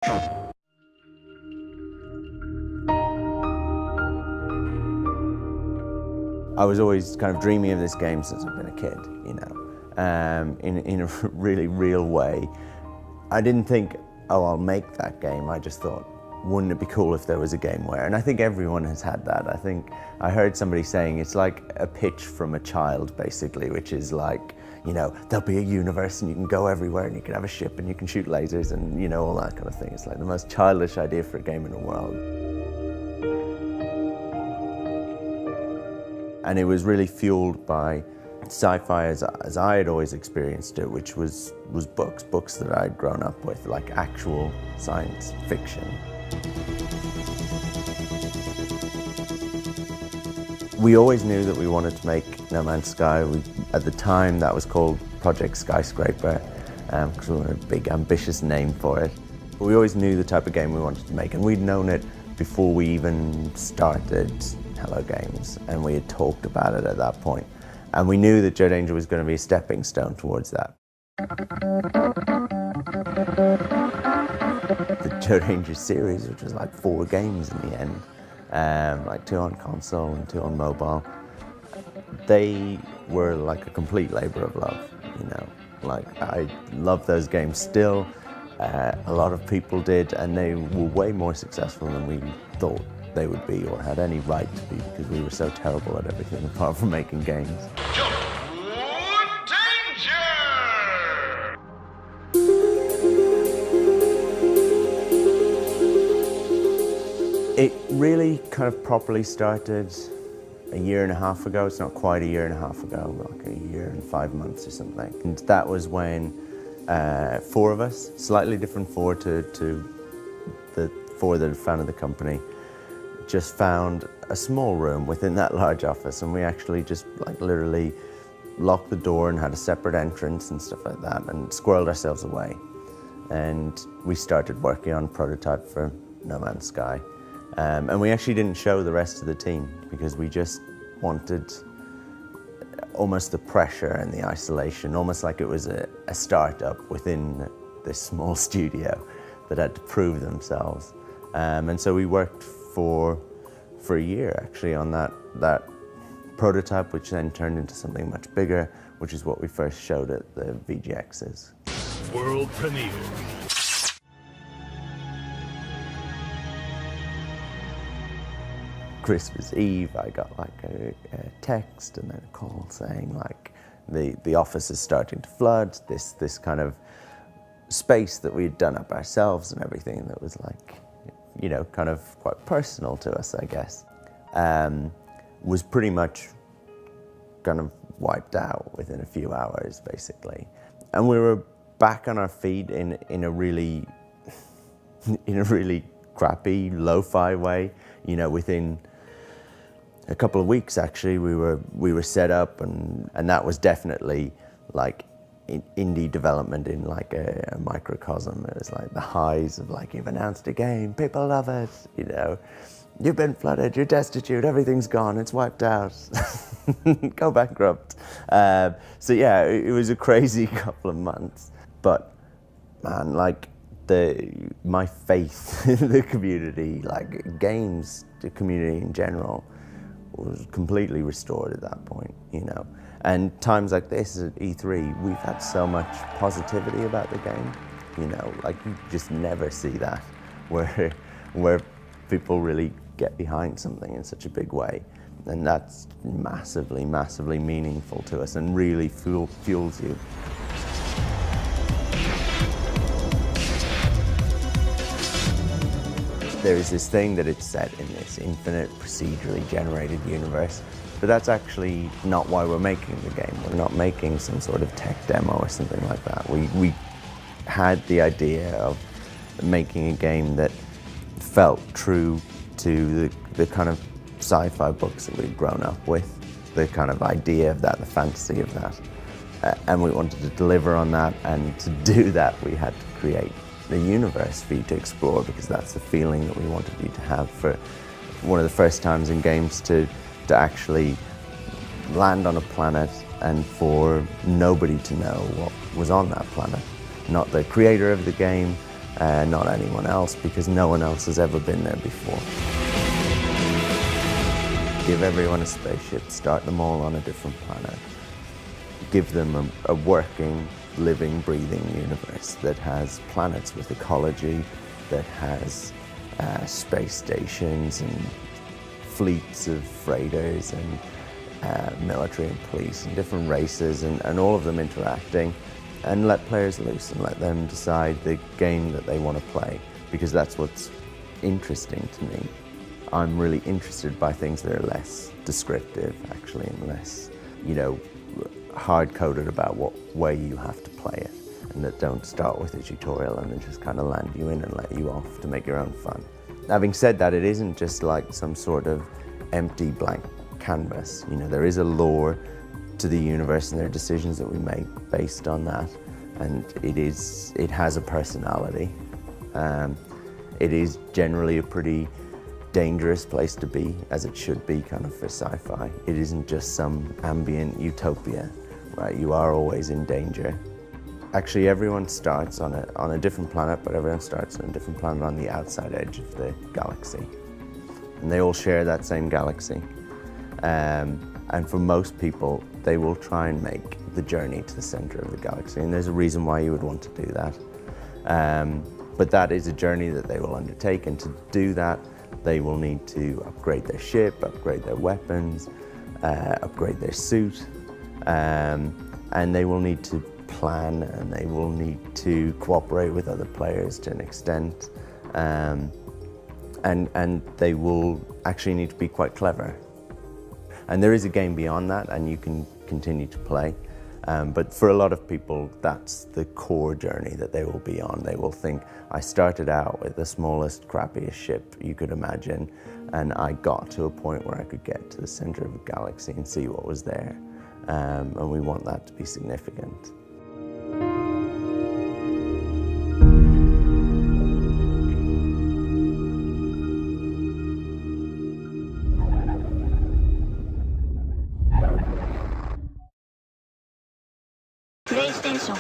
I was always kind of dreaming of this game since I've been a kid, you know, in a really real way. I didn't think, oh, I'll make that game. I just thought, wouldn't it be cool if there was a game where, and I think everyone has had that. I think I heard somebody saying it's like a pitch from a child, basically, which is like, you know, there'll be a universe and you can go everywhere and you can have a ship and you can shoot lasers and, you know, all that kind of thing. It's like the most childish idea for a game in the world. And it was really fueled by sci-fi as I had always experienced it, which was books that I'd grown up with, like actual science fiction. We always knew that we wanted to make No Man's Sky. At the time, that was called Project Skyscraper, because we wanted a big, ambitious name for it. But we always knew the type of game we wanted to make, and we'd known it before we even started Hello Games, and we had talked about it at that point. And we knew that Joe Danger was going to be a stepping stone towards that. The Joe Danger series, which was like 4 games in the end, like 2 on console and 2 on mobile, they were like a complete labor of love, you know. Like, I love those games still. A lot of people did, and they were way more successful than we thought they would be or had any right to be, because we were so terrible at everything apart from making games. It really kind of properly started a year and a half ago. It's not quite a year and a half ago, like a year and 5 months or something. And that was when 4 of us, slightly different 4 to the 4 that had founded the company, just found a small room within that large office, and we actually just like literally locked the door and had a separate entrance and stuff like that, and squirreled ourselves away. And we started working on a prototype for No Man's Sky. And we actually didn't show the rest of the team because we just wanted almost the pressure and the isolation, almost like it was a startup within this small studio that had to prove themselves. And so we worked for a year actually on that prototype, which then turned into something much bigger, which is what we first showed at the VGXs. World premiere. Christmas Eve, I got like a text and then a call saying like the office is starting to flood. This kind of space that we'd done up ourselves and everything that was like, you know, kind of quite personal to us, I guess, was pretty much kind of wiped out within a few hours, basically. And we were back on our feet in a really crappy, lo-fi way, you know, within a couple of weeks actually we were set up, and that was definitely like indie development in like a microcosm. It was like the highs of like, you've announced a game, people love it, you know, you've been flooded, you're destitute, everything's gone, it's wiped out, go bankrupt. So yeah, it was a crazy couple of months, but man, like my faith in the community, like games, the community in general, was completely restored at that point, you know. And times like this at E3, we've had so much positivity about the game, you know, like you just never see that, where people really get behind something in such a big way. And that's massively, massively meaningful to us and really fuels you. There is this thing that it's set in this infinite procedurally generated universe, but that's actually not why we're making the game. We're not making some sort of tech demo or something like that. We had the idea of making a game that felt true to the kind of sci-fi books that we'd grown up with, the kind of idea of that, the fantasy of that. And we wanted to deliver on that, and to do that we had to create the universe for you to explore, because that's the feeling that we wanted you to have for one of the first times in games to actually land on a planet and for nobody to know what was on that planet. Not the creator of the game, not anyone else, because no one else has ever been there before. Give everyone a spaceship, start them all on a different planet. Give them a working, living, breathing universe that has planets with ecology, that has space stations and fleets of freighters and military and police and different races and all of them interacting, and let players loose and let them decide the game that they want to play, because that's what's interesting to me. I'm really interested by things that are less descriptive, actually, and less, hard-coded about what way you have to play it, and that don't start with a tutorial and then just kind of land you in and let you off to make your own fun. Having said that, it isn't just like some sort of empty blank canvas. There is a lore to the universe, and there are decisions that we make based on that, and it has a personality. It is generally a pretty dangerous place to be, as it should be kind of for sci-fi. It isn't just some ambient utopia, right? You are always in danger. Actually, everyone starts on a different planet, but everyone starts on a different planet on the outside edge of the galaxy. And they all share that same galaxy. And for most people, they will try and make the journey to the center of the galaxy. And there's a reason why you would want to do that. But that is a journey that they will undertake, and to do that, they will need to upgrade their ship, upgrade their weapons, upgrade their suit, and they will need to plan, and they will need to cooperate with other players to an extent, and they will actually need to be quite clever. And there is a game beyond that, and you can continue to play. But for a lot of people, that's the core journey that they will be on. They will think, I started out with the smallest, crappiest ship you could imagine, and I got to a point where I could get to the center of the galaxy and see what was there. And we want that to be significant. PlayStation